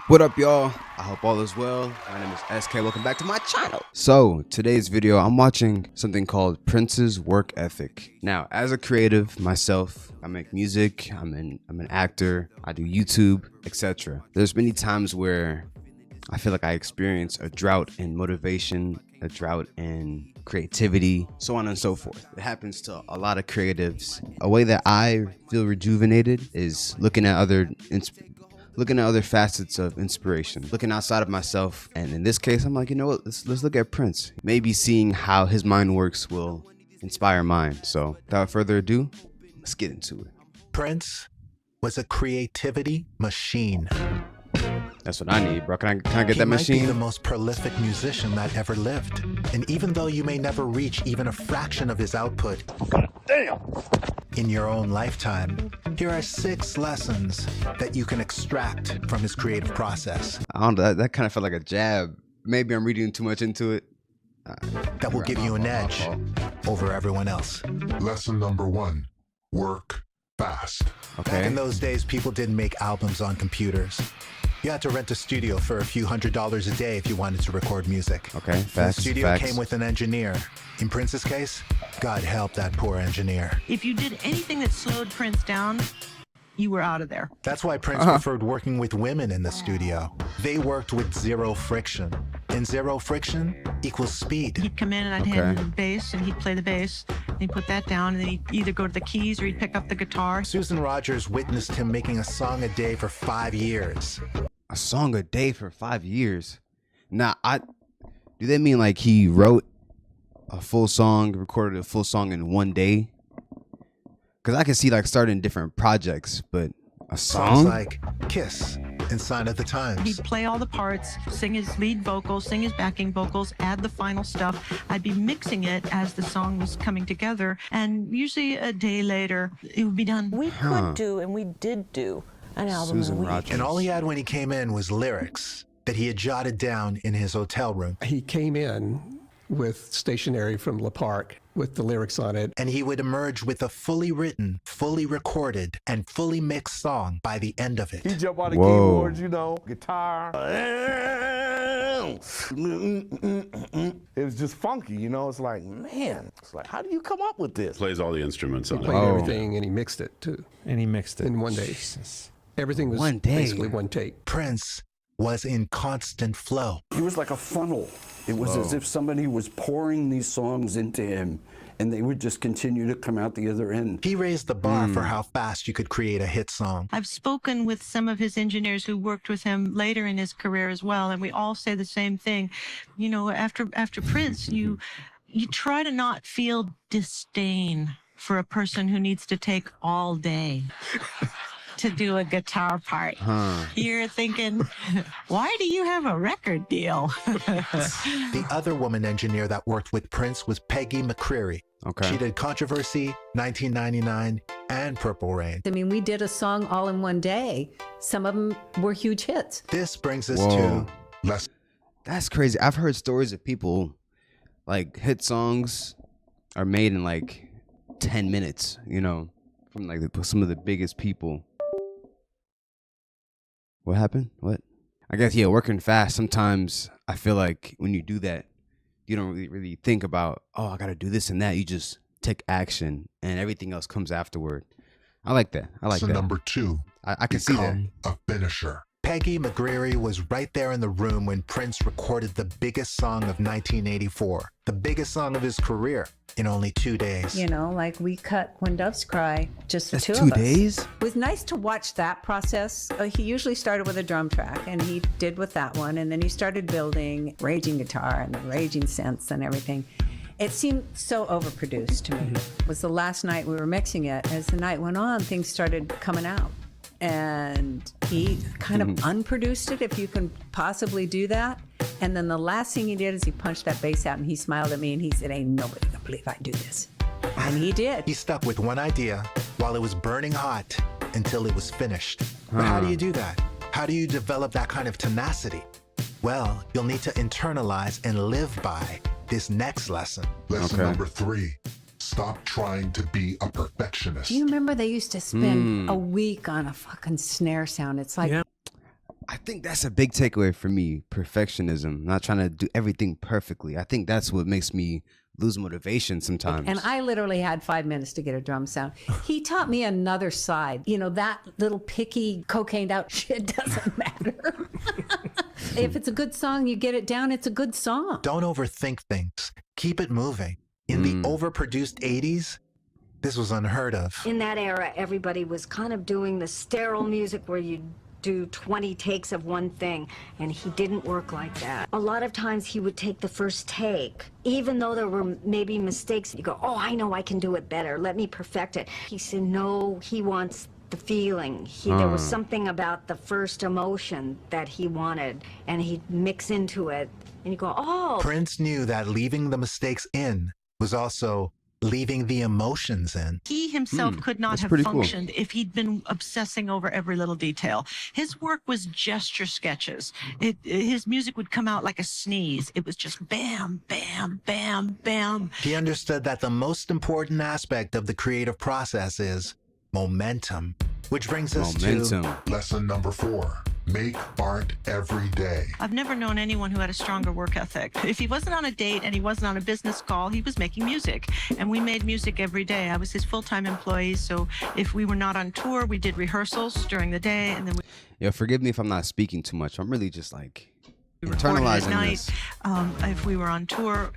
What up, y'all? I hope all is well. My name is SK. Welcome back to my channel. So today's video, I'm watching something called Prince's Work Ethic. Now, as a creative myself, I make music. I'm an actor. I do YouTube, etc. There's many times where I feel like I experience a drought in motivation, a drought in creativity, so on and so forth. It happens to a lot of creatives. A way that I feel rejuvenated is looking at other facets of inspiration, looking outside of myself. And in this case, I'm like, you know what, let's look at Prince. Maybe seeing how his mind works will inspire mine. So without further ado, let's get into it. Prince was a creativity machine. That's what I need, bro. Can I get that machine? He might be the most prolific musician that ever lived. And even though you may never reach even a fraction of his output, damn, in your own lifetime, here are 6 lessons that you can extract from his creative process. I don't know, that kind of felt like a jab. Maybe I'm reading too much into it. That will give you an edge over everyone else. Lesson number 1, work fast. Okay. Back in those days, people didn't make albums on computers. You had to rent a studio for a few $100s a day if you wanted to record music. Okay, facts. The studio came with an engineer. In Prince's case, God help that poor engineer. If you did anything that slowed Prince down, you were out of there. That's why Prince preferred working with women in the studio. They worked with zero friction. And zero friction equals speed. He'd come in and I'd hand him the bass and he'd play the bass. And he'd put that down and then he'd either go to the keys or he'd pick up the guitar. Susan Rogers witnessed him making a song a day for 5 years. A song a day for 5 years? Now, do they mean like he wrote a full song, recorded a full song in one day? Because I can see like starting different projects, but a song? Songs like Kiss and Sign of the Times. He'd play all the parts, sing his lead vocals, sing his backing vocals, add the final stuff. I'd be mixing it as the song was coming together. And usually a day later, it would be done. We could do, and we did do, an album Susan a week. Rogers. And all he had when he came in was lyrics that he had jotted down in his hotel room. He came in with stationery from Le Parc with the lyrics on it. And he would emerge with a fully written, fully recorded, and fully mixed song by the end of it. He jump on the Whoa. keyboards, you know, guitar. It was just funky, you know. It's like, man, it's like, how do you come up with this? Plays all the instruments He on played it. everything and he mixed it too And he mixed it in one day. Everything was One day. basically one take. Prince was in constant flow. He was like a funnel. It was as if somebody was pouring these songs into him and they would just continue to come out the other end. He raised the bar for how fast you could create a hit song. I've spoken with some of his engineers who worked with him later in his career as well, and we all say the same thing. You know, after Prince, you try to not feel disdain for a person who needs to take all day to do a guitar part. You're thinking, why do you have a record deal? The other woman engineer that worked with Prince was Peggy McCreary. Okay. She did Controversy, 1999, and Purple Rain. I mean, we did a song all in one day. Some of them were huge hits. This brings us Whoa. to That's crazy. I've heard stories of people, like, hit songs are made in like 10 minutes, you know, from like some of the biggest people. What happened? What? I guess, yeah, working fast. Sometimes I feel like when you do that, you don't really think about, oh, I got to do this and that. You just take action and everything else comes afterward. I like that. I like Lesson that. number 2, I can see that. become a finisher. Peggy McCreary was right there in the room when Prince recorded the biggest song of 1984, the biggest song of his career, in only 2 days. You know, like we cut When Doves Cry, just the That's two 2 of us. days? It was nice to watch that process. He usually started with a drum track, and he did with that one, and then he started building raging guitar and the raging synths and everything. It seemed so overproduced to me. It was the last night we were mixing it. As the night went on, things started coming out. And he kind of unproduced it, if you can possibly do that. And then the last thing he did is he punched that bass out and he smiled at me and he said, ain't nobody gonna believe I do this. And he did. He stuck with one idea while it was burning hot until it was finished. But how do you do that? How do you develop that kind of tenacity? Well, you'll need to internalize and live by this next lesson. Lesson number 3, stop trying to be a perfectionist. Do you remember they used to spend a week on a fucking snare sound? It's like, I think that's a big takeaway for me. Perfectionism, not trying to do everything perfectly. I think that's what makes me lose motivation sometimes. And I literally had 5 minutes to get a drum sound. He taught me another side. You know, that little picky, cocained out shit doesn't matter. If it's a good song, you get it down, it's a good song. Don't overthink things. Keep it moving. In the overproduced 80s, this was unheard of. In that era, everybody was kind of doing the sterile music where you do 20 takes of one thing, and he didn't work like that. A lot of times he would take the first take, even though there were maybe mistakes. You go, oh, I know I can do it better. Let me perfect it. He said, no, he wants the feeling. There was something about the first emotion that he wanted, and he'd mix into it, and you go, oh. Prince knew that leaving the mistakes in was also leaving the emotions in. He himself could not have functioned if he'd been obsessing over every little detail. His work was gesture sketches. His music would come out like a sneeze. It was just bam, bam, bam, bam. He understood that the most important aspect of the creative process is momentum, which brings us to lesson number 4. Make art every day. I've never known anyone who had a stronger work ethic. If he wasn't on a date and he wasn't on a business call, he was making music. And we made music every day. I was his full-time employee, so if we were not on tour, we did rehearsals during the day, and then Yo, forgive me if I'm not speaking too much. I'm really just like recorded at internalizing night. this. If we were on tour,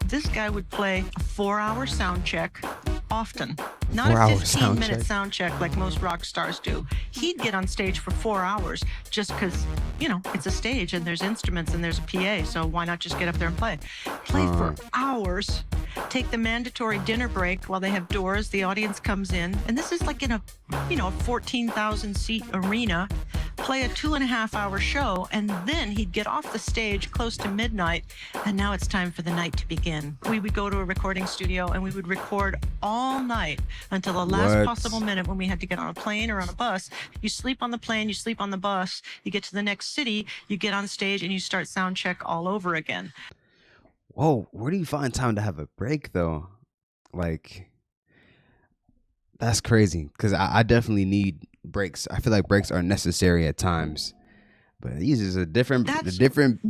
this guy would play a 4-hour sound check often. Not a 15-minute sound check like most rock stars do. He'd get on stage for 4 hours just because, you know, it's a stage and there's instruments and there's a PA, so why not just get up there and play? Play for hours, take the mandatory dinner break while they have doors, the audience comes in, and this is like in a, you know, 14,000 seat arena, play a 2.5-hour show, and then he'd get off the stage close to midnight, and now it's time for the night to begin. We would go to a recording studio and we would record all night until the last possible minute when we had to get on a plane or on a bus. You sleep on the plane, you sleep on the bus, you get to the next city, you get on stage and you start sound check all over again. Whoa, where do you find time to have a break though? Like, that's crazy, because I definitely need breaks. I feel like breaks are necessary at times. But these is a different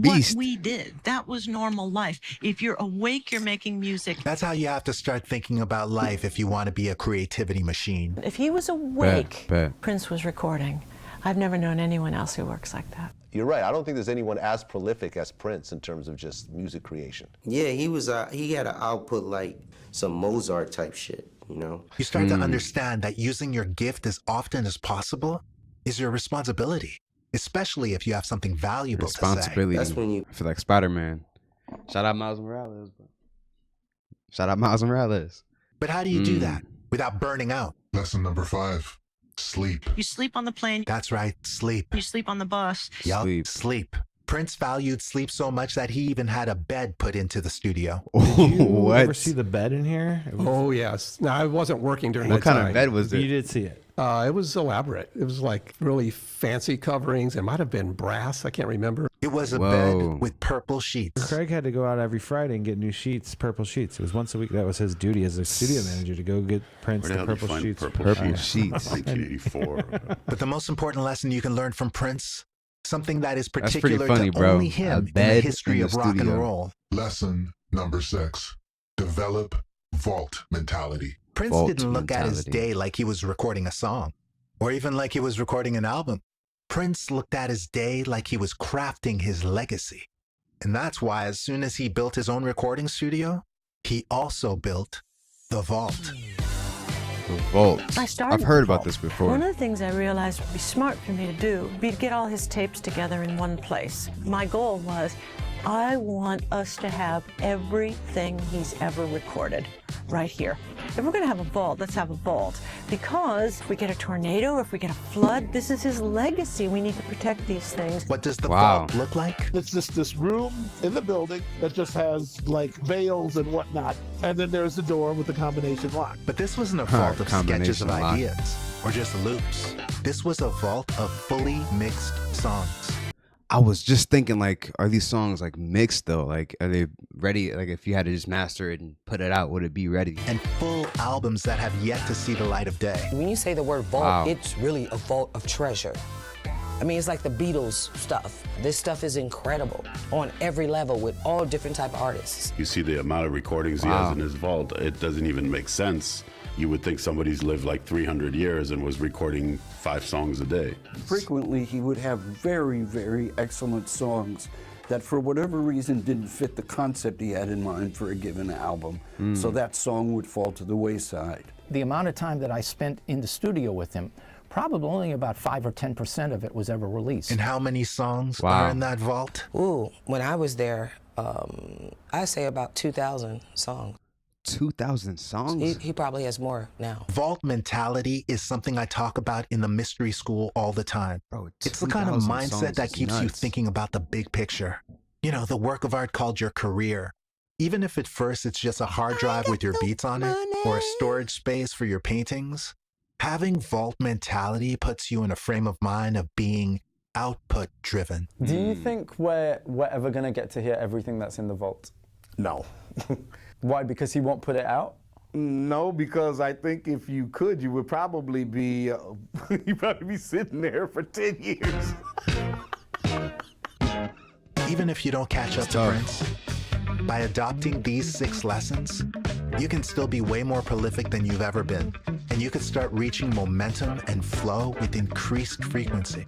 beast. What we did. That was normal life. If you're awake, you're making music. That's how you have to start thinking about life if you want to be a creativity machine. If he was awake, Prince was recording. I've never known anyone else who works like that. You're right. I don't think there's anyone as prolific as Prince in terms of just music creation. Yeah, he had an output like some Mozart type shit, you know? You start to understand that using your gift as often as possible is your responsibility, especially if you have something valuable to say. That's when you... I feel like Spider-Man. Shout out Miles Morales. Shout out Miles Morales. But how do you do that without burning out? Lesson number 5. Sleep. You sleep on the plane. That's right, sleep. You sleep on the bus. Yup, sleep. Prince valued sleep so much that he even had a bed put into the studio. Did you ever see the bed in here? Oh, yes. No, I wasn't working during that time. What kind of bed was it? You did see it. It was elaborate. It was like really fancy coverings. It might have been brass. I can't remember. It was a bed with purple sheets. Craig had to go out every Friday and get new sheets, purple sheets. It was once a week. That was his duty as a studio manager, to go get Prince the purple sheets. Purple sheets. 1984. But the most important lesson you can learn from Prince, something that is pretty particular funny, to bro. only him in the history of rock and roll. Lesson number 6. Develop vault mentality. Prince didn't look at his day like he was recording a song, or even like he was recording an album. Prince looked at his day like he was crafting his legacy. And that's why as soon as he built his own recording studio, he also built the vault. The vault. I've heard about Vault. this before. One of the things I realized would be smart for me to do would be to get all his tapes together in one place. My goal was, I want us to have everything he's ever recorded right here. If we're going to have a vault, let's have a vault. Because if we get a tornado, if we get a flood, this is his legacy. We need to protect these things. What does the vault look like? It's just this room in the building that just has like veils and whatnot. And then there's the door with the combination lock. But this wasn't a vault of sketches of ideas or just loops. This was a vault of fully mixed songs. I was just thinking, like, are these songs like mixed though? Like, are they ready? Like, if you had to just master it and put it out, would it be ready? And full albums that have yet to see the light of day. When you say the word vault, it's really a vault of treasure. I mean, it's like the Beatles stuff. This stuff is incredible on every level with all different type of artists. You see the amount of recordings he has in his vault, it doesn't even make sense. You would think somebody's lived like 300 years and was recording 5 songs a day. Frequently, he would have very, very excellent songs that for whatever reason didn't fit the concept he had in mind for a given album. So that song would fall to the wayside. The amount of time that I spent in the studio with him, probably only about 5 or 10% of it was ever released. And how many songs are in that vault? Ooh, when I was there, I say about 2,000 songs. 2,000 songs? He probably has more now. Vault mentality is something I talk about in the mystery school all the time. Bro, it's the kind of 2,000 mindset songs that is keeps you nuts. thinking about the big picture. You know, the work of art called your career. Even if at first it's just a hard drive with your beats on it, or a storage space for your paintings, having vault mentality puts you in a frame of mind of being output driven. Do you think we're ever going to get to hear everything that's in the vault? No. Why? Because he won't put it out? No, because I think if you could, you would probably be you'd probably be sitting there for 10 years. Even if you don't catch up to Prince, by adopting these 6 lessons, you can still be way more prolific than you've ever been. And you can start reaching momentum and flow with increased frequency.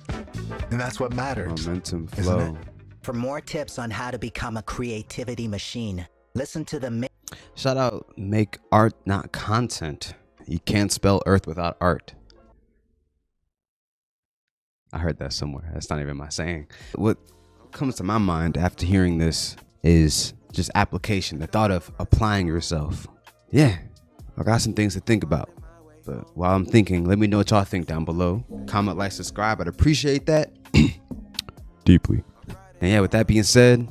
And that's what matters. Momentum, isn't flow. it? For more tips on how to become a creativity machine, listen to the Shout out, make art, not content. You can't spell earth without art. I heard that somewhere. That's not even my saying. What comes to my mind after hearing this is just application, the thought of applying yourself. Yeah, I got some things to think about. But while I'm thinking, let me know what y'all think down below. Comment, like, subscribe. I'd appreciate that deeply. And yeah, with that being said,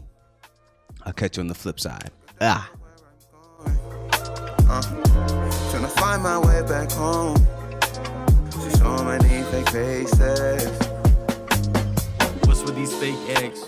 I'll catch you on the flip side. Trying to find my way back home. So many fake faces. What's with these fake eggs?